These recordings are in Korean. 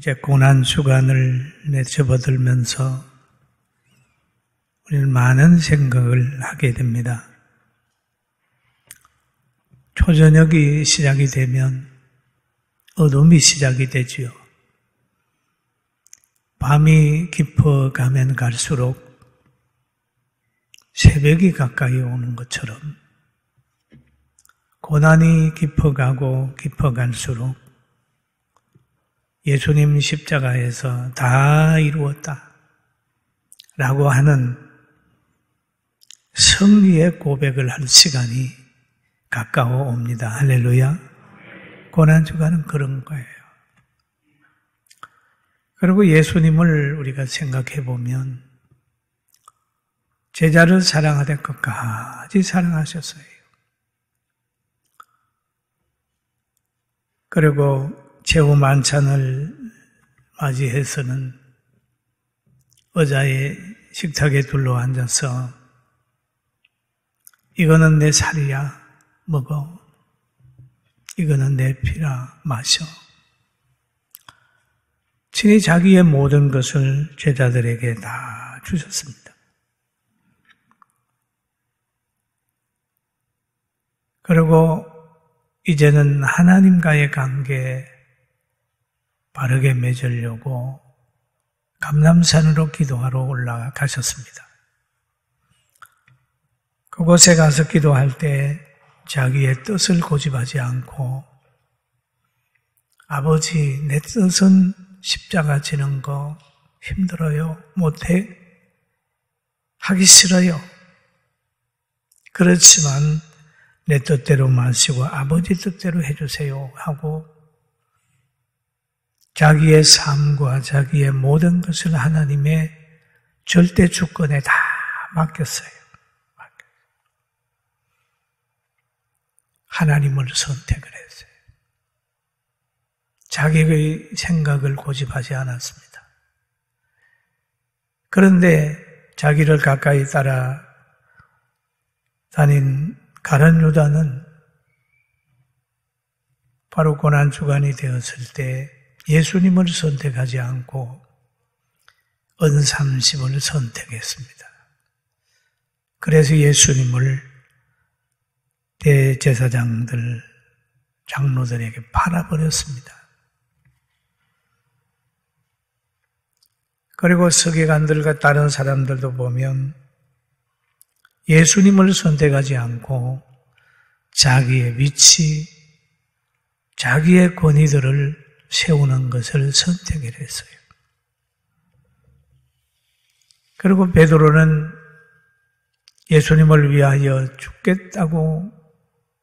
이제 고난 주간을 접어들면서 우리는 많은 생각을 하게 됩니다. 초저녁이 시작이 되면 어둠이 시작이 되지요. 밤이 깊어가면 갈수록 새벽이 가까이 오는 것처럼 고난이 깊어가고 깊어갈수록 예수님 십자가에서 다 이루었다 라고 하는 승리의 고백을 할 시간이 가까워 옵니다. 할렐루야. 고난주간은 그런 거예요. 그리고 예수님을 우리가 생각해 보면 제자를 사랑하던 것까지 사랑하셨어요. 그리고 제후 만찬을 맞이해서는 의자에 식탁에 둘러앉아서 이거는 내 살이야 먹어, 이거는 내 피라 마셔. 친히 자기의 모든 것을 제자들에게 다 주셨습니다. 그리고 이제는 하나님과의 관계 바르게 맺으려고 감람산으로 기도하러 올라가셨습니다. 그곳에 가서 기도할 때 자기의 뜻을 고집하지 않고 아버지, 내 뜻은 십자가 지는 거 힘들어요. 못해. 하기 싫어요. 그렇지만 내 뜻대로 마시고 아버지 뜻대로 해주세요 하고 자기의 삶과 자기의 모든 것을 하나님의 절대 주권에 다 맡겼어요. 하나님을 선택을 했어요. 자기의 생각을 고집하지 않았습니다. 그런데 자기를 가까이 따라 다닌 가룟 유다는 바로 고난주간이 되었을 때 예수님을 선택하지 않고 은삼십을 선택했습니다. 그래서 예수님을 대제사장들, 장로들에게 팔아버렸습니다. 그리고 서기관들과 다른 사람들도 보면 예수님을 선택하지 않고 자기의 위치, 자기의 권위들을 세우는 것을 선택을 했어요. 그리고 베드로는 예수님을 위하여 죽겠다고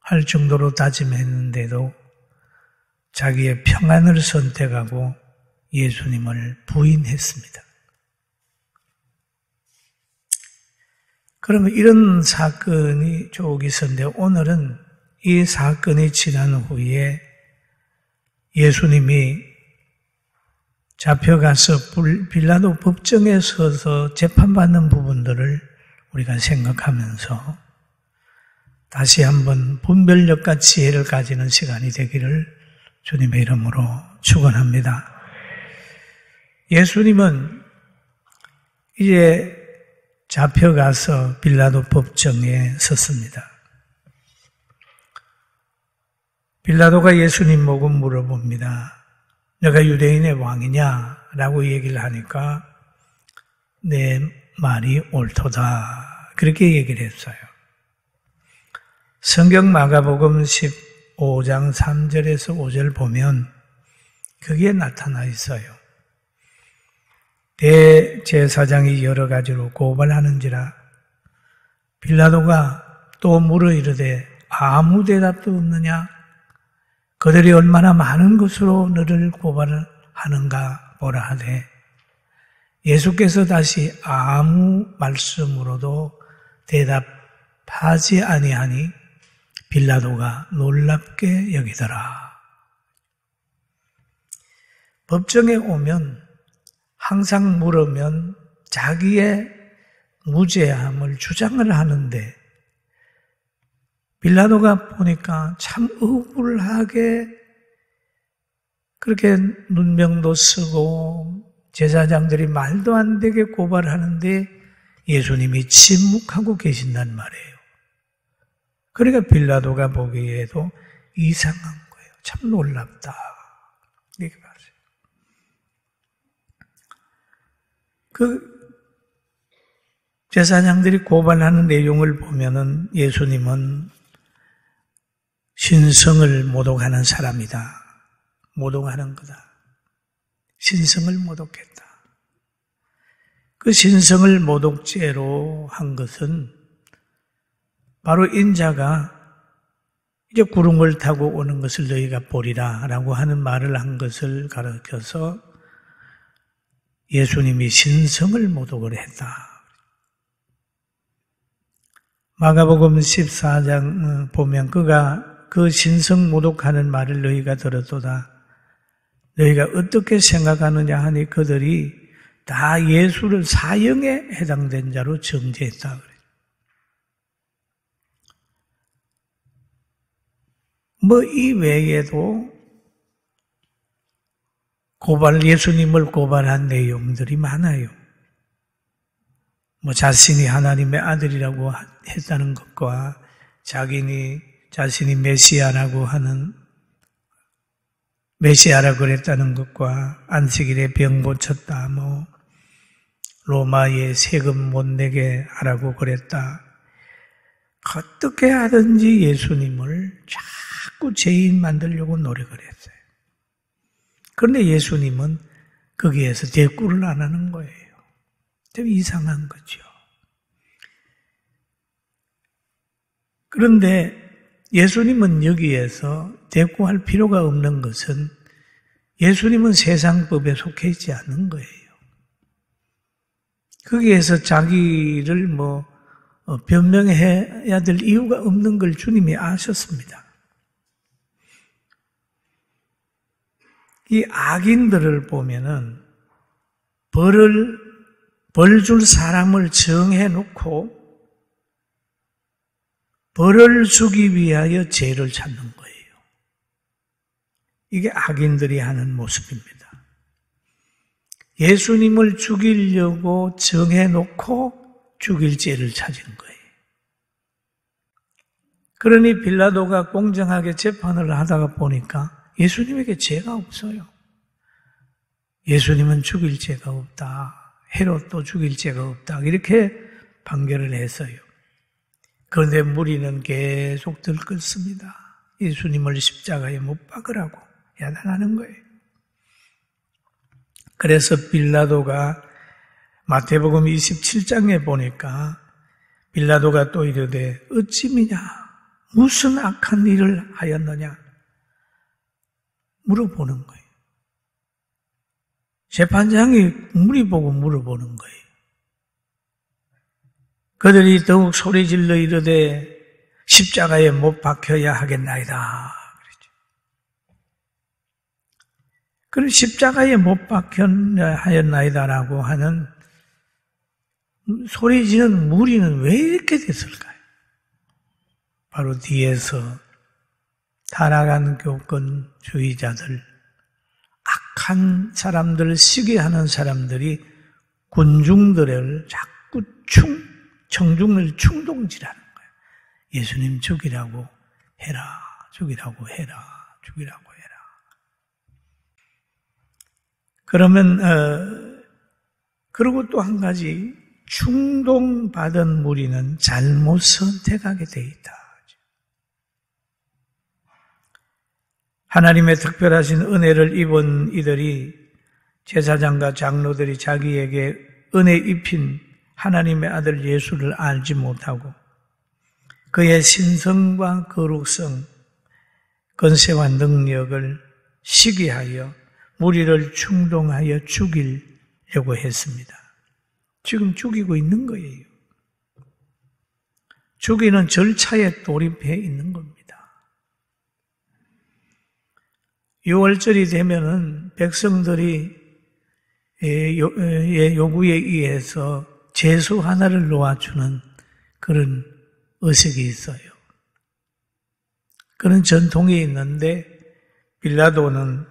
할 정도로 다짐했는데도 자기의 평안을 선택하고 예수님을 부인했습니다. 그러면 이런 사건이 쭉 있었는데 오늘은 이 사건이 지난 후에 예수님이 잡혀가서 빌라도 법정에 서서 재판받는 부분들을 우리가 생각하면서 다시 한번 분별력과 지혜를 가지는 시간이 되기를 주님의 이름으로 축원합니다. 예수님은 이제 잡혀가서 빌라도 법정에 섰습니다. 빌라도가 예수님 보고 물어봅니다. 너가 유대인의 왕이냐? 라고 얘기를 하니까 내 말이 옳도다. 그렇게 얘기를 했어요. 성경 마가복음 15장 3절에서 5절 보면 그게 나타나 있어요. 대제사장이 여러 가지로 고발하는지라 빌라도가 또 물어 이르되 아무 대답도 없느냐? 그들이 얼마나 많은 것으로 너를 고발을 하는가 보라 하되 예수께서 다시 아무 말씀으로도 대답하지 아니하니 빌라도가 놀랍게 여기더라. 법정에 오면 항상 물으면 자기의 무죄함을 주장을 하는데 빌라도가 보니까 참 억울하게 그렇게 눈명도 쓰고 제사장들이 말도 안 되게 고발하는데 예수님이 침묵하고 계신단 말이에요. 그러니까 빌라도가 보기에도 이상한 거예요. 참 놀랍다. 이렇게 봤어요. 그 제사장들이 고발하는 내용을 보면은 예수님은 신성을 모독하는 사람이다. 모독하는 거다. 신성을 모독했다. 그 신성을 모독죄로 한 것은 바로 인자가 이제 구름을 타고 오는 것을 너희가 보리라 라고 하는 말을 한 것을 가르쳐서 예수님이 신성을 모독을 했다. 마가복음 14장 보면 그가 그 신성 모독하는 말을 너희가 들었도다. 너희가 어떻게 생각하느냐 하니 그들이 다 예수를 사형에 해당된 자로 정죄했다. 이 외에도 예수님을 고발한 내용들이 많아요. 자신이 하나님의 아들이라고 했다는 것과 자신이 메시아라고 그랬다는 것과 안식일에 병 고쳤다, 로마에 세금 못 내게 하라고 그랬다. 어떻게 하든지 예수님을 자꾸 죄인 만들려고 노력을 했어요. 그런데 예수님은 거기에서 대꾸를 안 하는 거예요. 좀 이상한 거죠. 그런데 예수님은 여기에서 대꾸할 필요가 없는 것은 예수님은 세상법에 속해 있지 않는 거예요. 거기에서 자기를 변명해야 될 이유가 없는 걸 주님이 아셨습니다. 이 악인들을 보면은 벌 줄 사람을 정해놓고 벌을 주기 위하여 죄를 찾는 거예요. 이게 악인들이 하는 모습입니다. 예수님을 죽이려고 정해놓고 죽일 죄를 찾은 거예요. 그러니 빌라도가 공정하게 재판을 하다가 보니까 예수님에게 죄가 없어요. 예수님은 죽일 죄가 없다. 헤롯도 죽일 죄가 없다. 이렇게 판결을 했어요. 그런데 무리는 계속 들끓습니다. 예수님을 십자가에 못 박으라고 야단하는 거예요. 그래서 빌라도가 마태복음 27장에 보니까 빌라도가 또 이르되 어찌 미냐 무슨 악한 일을 하였느냐 물어보는 거예요. 재판장이 무리 보고 물어보는 거예요. 그들이 더욱 소리질러 이르되 십자가에 못 박혀야 하겠나이다. 그랬죠. 그럼 십자가에 못 박혀야 하였나이다라고 하는 소리지는 무리는 왜 이렇게 됐을까요? 바로 뒤에서 타락한 교권주의자들, 악한 사람들을 시기하는 사람들이 군중들을 자꾸 청중을 충동질하는 거예요. 예수님 죽이라고 해라, 죽이라고 해라, 죽이라고 해라. 그러면 그리고 또 한 가지 충동받은 무리는 잘못 선택하게 돼 있다. 하나님의 특별하신 은혜를 입은 이들이 제사장과 장로들이 자기에게 은혜 입힌 하나님의 아들 예수를 알지 못하고 그의 신성과 거룩성, 권세와 능력을 시기하여 무리를 충동하여 죽이려고 했습니다. 지금 죽이고 있는 거예요. 죽이는 절차에 돌입해 있는 겁니다. 6월절이 되면은 백성들이 요구에 의해서 제수 하나를 놓아주는 그런 의식이 있어요. 그런 전통이 있는데 빌라도는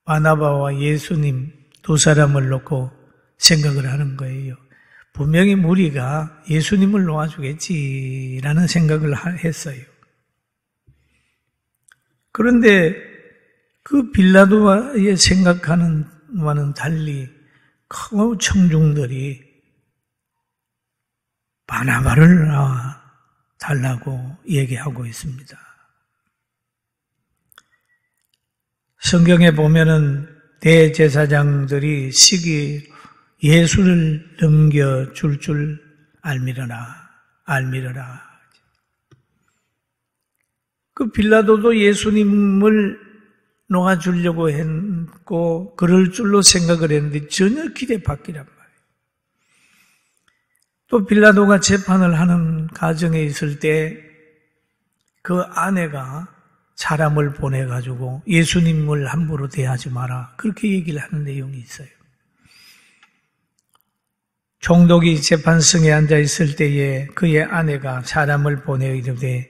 바나바와 예수님 두 사람을 놓고 생각을 하는 거예요. 분명히 무리가 예수님을 놓아주겠지라는 생각을 했어요. 그런데 그 빌라도의 생각하는 와는 달리 큰 청중들이 바나바를 달라고 얘기하고 있습니다. 성경에 보면은 대제사장들이 시기 예수를 넘겨줄 줄 알미러라. 그 빌라도도 예수님을 놓아주려고 했고 그럴 줄로 생각을 했는데 전혀 기대 밖이란 말이에요. 또 빌라도가 재판을 하는 과정에 있을 때 그 아내가 사람을 보내가지고 예수님을 함부로 대하지 마라 그렇게 얘기를 하는 내용이 있어요. 총독이 재판석에 앉아 있을 때에 그의 아내가 사람을 보내 이르되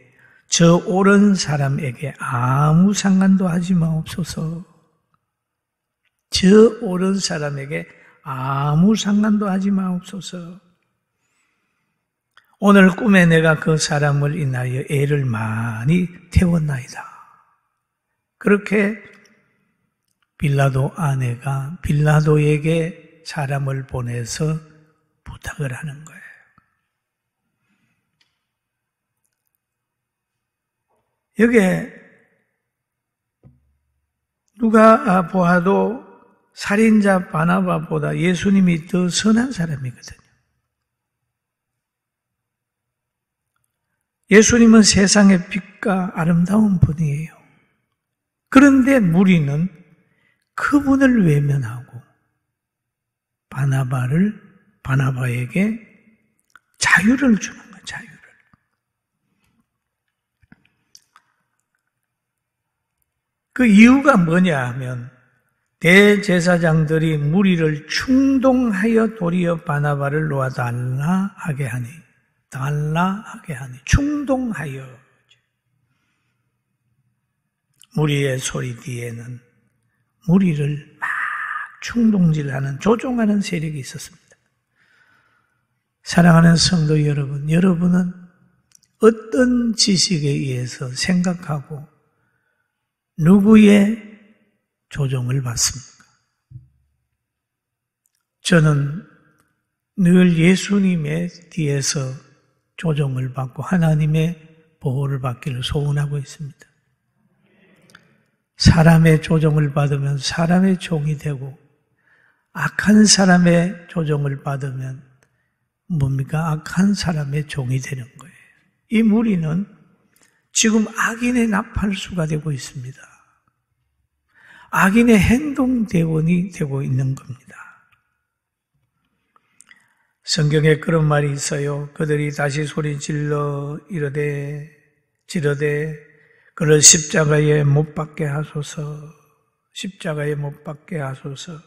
저 옳은 사람에게 아무 상관도 하지 마옵소서. 저 옳은 사람에게 아무 상관도 하지 마옵소서. 오늘 꿈에 내가 그 사람을 인하여 애를 많이 태웠나이다. 그렇게 빌라도 아내가 빌라도에게 사람을 보내서 부탁을 하는 거예요. 여기에 누가 보아도 살인자 바나바보다 예수님이 더 선한 사람이거든요. 예수님은 세상의 빛과 아름다운 분이에요. 그런데 무리는 그분을 외면하고 바나바에게 자유를 주는 거예요. 자유를. 그 이유가 뭐냐 하면 대제사장들이 무리를 충동하여 도리어 바나바를 놓아달라 하게 하니 충동하여 무리의 소리 뒤에는 무리를 막 충동질하는 조종하는 세력이 있었습니다. 사랑하는 성도 여러분, 여러분은 어떤 지식에 의해서 생각하고 누구의 조종을 받습니까? 저는 늘 예수님의 뒤에서 조종을 받고 하나님의 보호를 받기를 소원하고 있습니다. 사람의 조종을 받으면 사람의 종이 되고 악한 사람의 조종을 받으면 뭡니까? 악한 사람의 종이 되는 거예요. 이 무리는 지금 악인의 나팔수가 되고 있습니다. 악인의 행동대원이 되고 있는 겁니다. 성경에 그런 말이 있어요. 그들이 다시 소리 질러 지르되 그를 십자가에 못 박게 하소서. 십자가에 못 박게 하소서.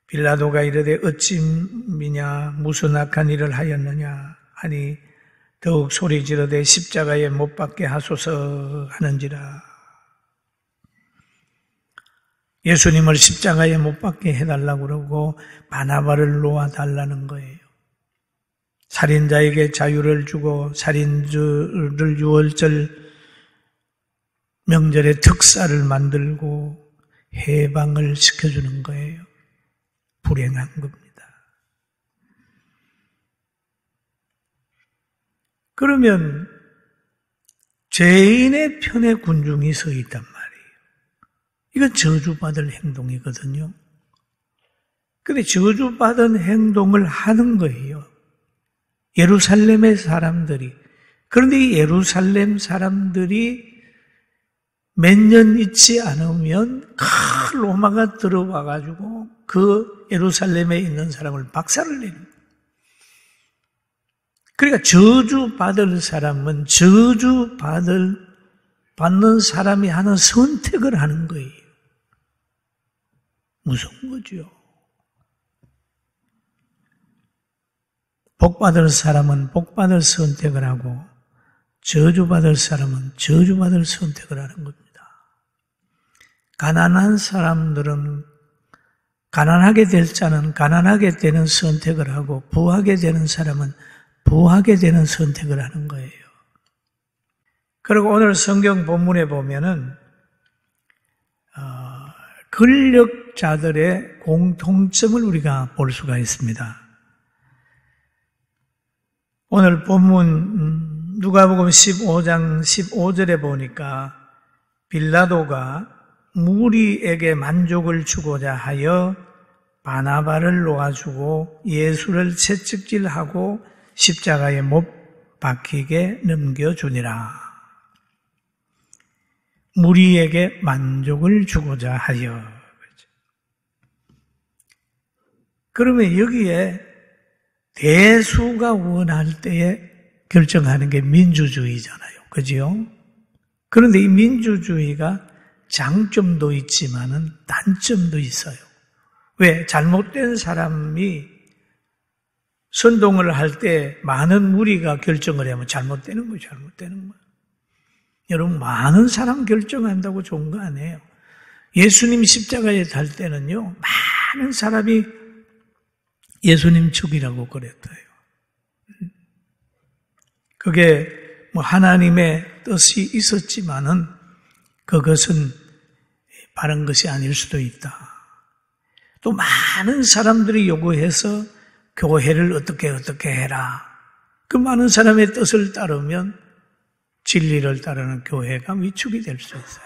빌라도가 이르되 어찌 미냐 무슨 악한 일을 하였느냐 하니 더욱 소리 지르되 십자가에 못 박게 하소서 하는지라. 예수님을 십자가에 못 박게 해달라고 그러고 바나바를 놓아달라는 거예요. 살인자에게 자유를 주고 살인주를 6월절 명절에 특사를 만들고 해방을 시켜주는 거예요. 불행한 겁니다. 그러면 죄인의 편에 군중이 서 있단 말이에요. 이건 저주받을 행동이거든요. 그런데 저주받은 행동을 하는 거예요. 예루살렘의 사람들이. 그런데 이 예루살렘 사람들이 몇 년 있지 않으면 큰 로마가 들어와가지고 그 예루살렘에 있는 사람을 박살을 내는 거예요. 그러니까 저주받을 사람은 받는 사람이 하는 선택을 하는 거예요. 무서운 거죠. 복받을 사람은 복받을 선택을 하고 저주받을 사람은 저주받을 선택을 하는 겁니다. 가난한 사람들은 가난하게 될 자는 가난하게 되는 선택을 하고 부하게 되는 사람은 부하게 되는 선택을 하는 거예요. 그리고 오늘 성경 본문에 보면은 권력자들의 공통점을 우리가 볼 수가 있습니다. 오늘 본문 누가복음 15장 15절에 보니까 빌라도가 무리에게 만족을 주고자 하여 바나바를 놓아주고 예수를 채찍질하고 십자가에 못 박히게 넘겨주니라. 무리에게 만족을 주고자 하여. 그러면 여기에 대수가 원할 때에 결정하는 게 민주주의잖아요. 그죠? 그런데 이 민주주의가 장점도 있지만은 단점도 있어요. 왜? 잘못된 사람이 선동을 할 때 많은 무리가 결정을 하면 잘못되는 거예요. 잘못되는 거예요. 여러분, 많은 사람 결정한다고 좋은 거 아니에요. 예수님 십자가에 달 때는요, 많은 사람이 예수님 죽이라고 그랬어요. 그게 뭐 하나님의 뜻이 있었지만은 그것은 바른 것이 아닐 수도 있다. 또 많은 사람들이 요구해서 교회를 어떻게 해라. 그 많은 사람의 뜻을 따르면 진리를 따르는 교회가 위축이 될 수 있어요.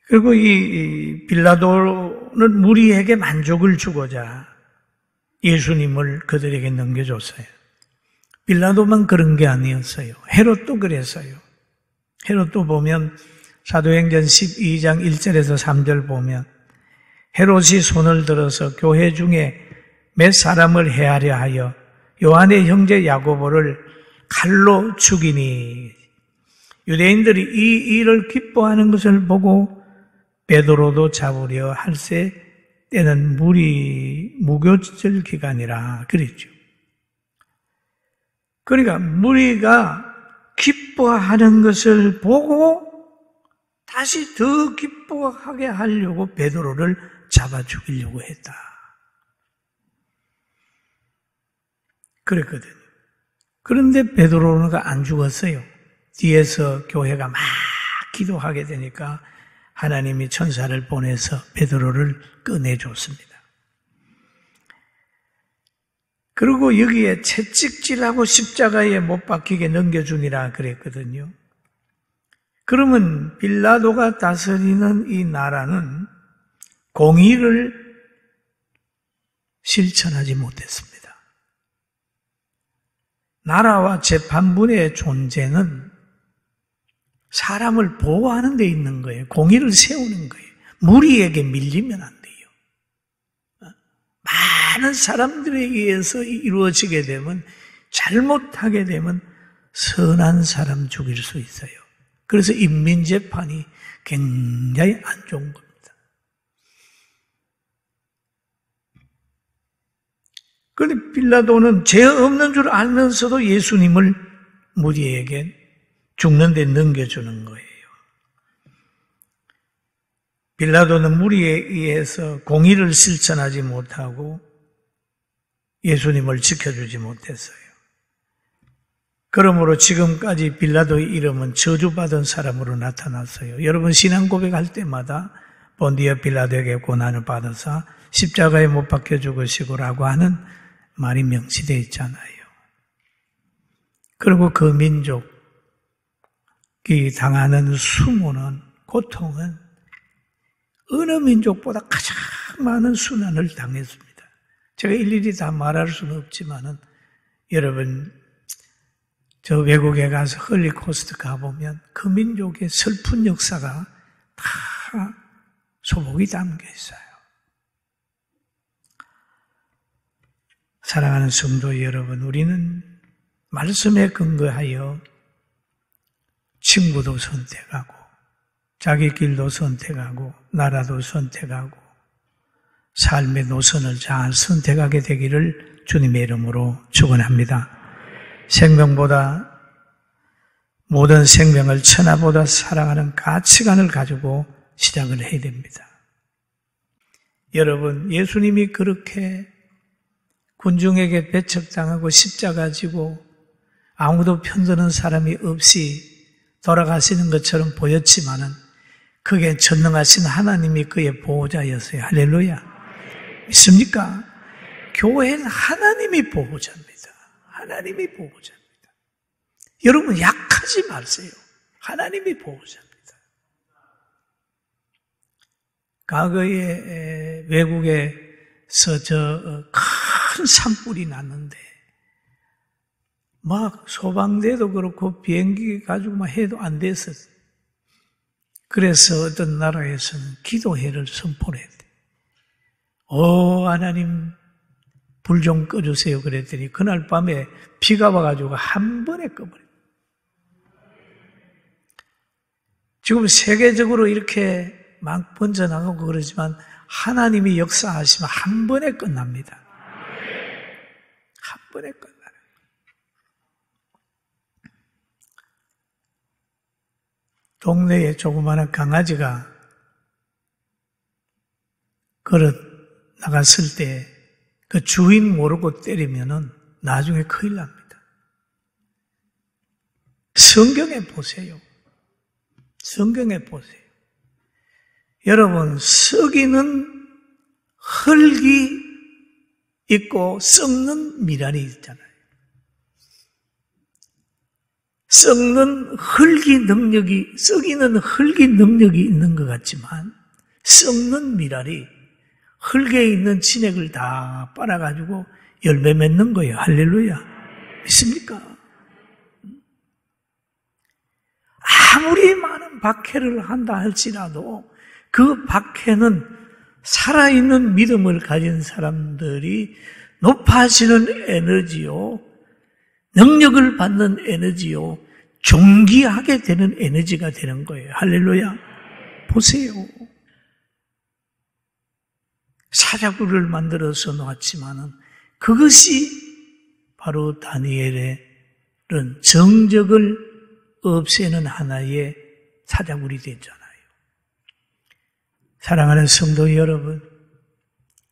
그리고 이 빌라도는 무리에게 만족을 주고자 예수님을 그들에게 넘겨줬어요. 빌라도만 그런 게 아니었어요. 헤롯도 그랬어요. 헤롯도 보면 사도행전 12장 1절에서 3절 보면 헤롯이 손을 들어서 교회 중에 몇 사람을 해하려 하여 요한의 형제 야고보를 칼로 죽이니 유대인들이 이 일을 기뻐하는 것을 보고 베드로도 잡으려 할세 때는 무교절 기간이라 그랬죠. 그러니까 무리가 기뻐하는 것을 보고 다시 더 기뻐하게 하려고 베드로를 잡아 죽이려고 했다. 그랬거든요. 그런데 베드로는 안 죽었어요. 뒤에서 교회가 막 기도하게 되니까 하나님이 천사를 보내서 베드로를 꺼내줬습니다. 그리고 여기에 채찍질하고 십자가에 못 박히게 넘겨주니라 그랬거든요. 그러면 빌라도가 다스리는 이 나라는 공의를 실천하지 못했습니다. 나라와 재판부의 존재는 사람을 보호하는 데 있는 거예요. 공의를 세우는 거예요. 무리에게 밀리면 안 돼요. 많은 사람들에 의해서 이루어지게 되면, 잘못하게 되면 선한 사람 죽일 수 있어요. 그래서 인민재판이 굉장히 안 좋은 겁니다. 그런데 빌라도는 죄 없는 줄 알면서도 예수님을 무리에게 죽는 데 넘겨주는 거예요. 빌라도는 무리에 의해서 공의를 실천하지 못하고 예수님을 지켜주지 못했어요. 그러므로 지금까지 빌라도의 이름은 저주받은 사람으로 나타났어요. 여러분 신앙 고백할 때마다 본디어 빌라도에게 고난을 받아서 십자가에 못 박혀 죽으시고라고 하는 말이 명시되어 있잖아요. 그리고 그 민족이 당하는 수모는, 고통은 어느 민족보다 가장 많은 순환을 당했습니다. 제가 일일이 다 말할 수는 없지만은 여러분 저 외국에 가서 홀리코스트 가보면 그 민족의 슬픈 역사가 다 소복이 담겨 있어요. 사랑하는 성도 여러분, 우리는 말씀에 근거하여 친구도 선택하고 자기 길도 선택하고 나라도 선택하고 삶의 노선을 잘 선택하게 되기를 주님의 이름으로 축원합니다. 생명보다 모든 생명을 천하보다 사랑하는 가치관을 가지고 시작을 해야 됩니다. 여러분, 예수님이 그렇게 군중에게 배척당하고 십자가 지고 아무도 편드는 사람이 없이 돌아가시는 것처럼 보였지만은 그게 전능하신 하나님이 그의 보호자였어요. 할렐루야. 믿습니까? 교회는 하나님이 보호자입니다. 하나님이 보호자입니다. 여러분 약하지 마세요. 하나님이 보호자입니다. 과거에 외국에서 큰 산불이 났는데 막 소방대도 그렇고 비행기 가지고 막 해도 안 됐었어요. 그래서 어떤 나라에서는 기도회를 선포를 했대요. 하나님 불 좀 꺼주세요 그랬더니 그날 밤에 비가 와가지고 한 번에 꺼버려요. 지금 세계적으로 이렇게 막 번져나가고 그러지만 하나님이 역사하시면 한 번에 끝납니다. 한 번에 끝나요. 동네에 조그마한 강아지가 걸어 나갔을 때 그 주인 모르고 때리면은 나중에 큰일 납니다. 성경에 보세요. 성경에 보세요. 여러분, 썩이는 흙이 있고 썩는 미랄이 있잖아요. 썩이는 흙이 능력이 있는 것 같지만 썩는 미랄이 흙에 있는 진액을 다 빨아가지고 열매 맺는 거예요. 할렐루야. 믿습니까? 아무리 많은 박해를 한다 할지라도 그 박해는 살아있는 믿음을 가진 사람들이 높아지는 에너지요, 능력을 받는 에너지요, 존귀하게 되는 에너지가 되는 거예요. 할렐루야. 보세요. 사자굴을 만들어서 놓았지만은 그것이 바로 다니엘의 정적을 없애는 하나의 사자굴이 됐잖아요. 사랑하는 성도 여러분,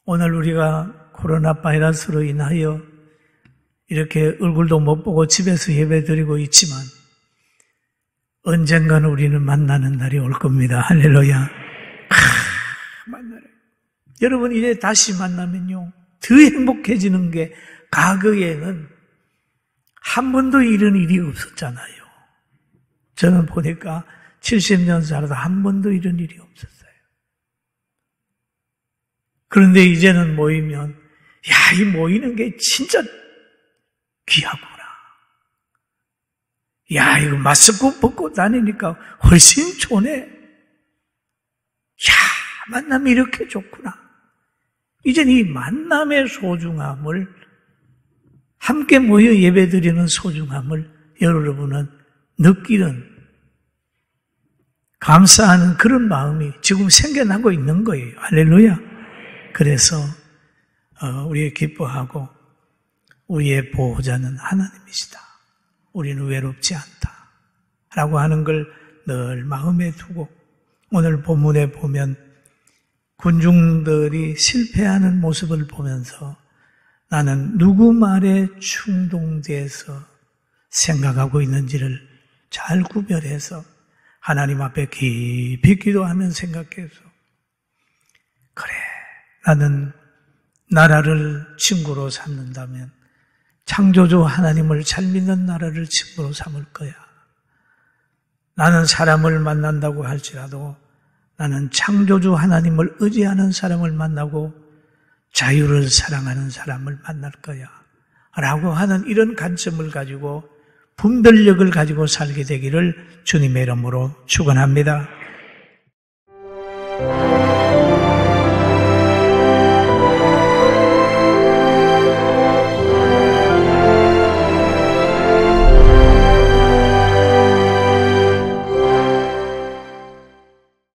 오늘 우리가 코로나 바이러스로 인하여 이렇게 얼굴도 못 보고 집에서 예배드리고 있지만 언젠가는 우리는 만나는 날이 올 겁니다. 할렐루야. 만나요. 여러분 이제 다시 만나면요 더 행복해지는 게 과거에는 한 번도 이런 일이 없었잖아요. 저는 보니까 70년 살아도 한 번도 이런 일이 없었어요. 그런데 이제는 모이면 이 모이는 게 진짜 귀하구나. 이거 마스크 벗고 다니니까 훨씬 좋네. 만남이 이렇게 좋구나. 이제는 이 만남의 소중함을, 함께 모여 예배드리는 소중함을 여러분은 느끼는, 감사하는 그런 마음이 지금 생겨나고 있는 거예요. 할렐루야. 그래서 우리의 기뻐하고 우리의 보호자는 하나님이시다. 우리는 외롭지 않다. 라고 하는 걸 늘 마음에 두고 오늘 본문에 보면 군중들이 실패하는 모습을 보면서 나는 누구 말에 충동돼서 생각하고 있는지를 잘 구별해서 하나님 앞에 깊이 기도하면 생각해서 그래, 나는 나라를 친구로 삼는다면 창조주 하나님을 잘 믿는 나라를 친구로 삼을 거야. 나는 사람을 만난다고 할지라도 나는 창조주 하나님을 의지하는 사람을 만나고 자유를 사랑하는 사람을 만날 거야. 라고 하는 이런 관점을 가지고 분별력을 가지고 살게 되기를 주님의 이름으로 축원합니다.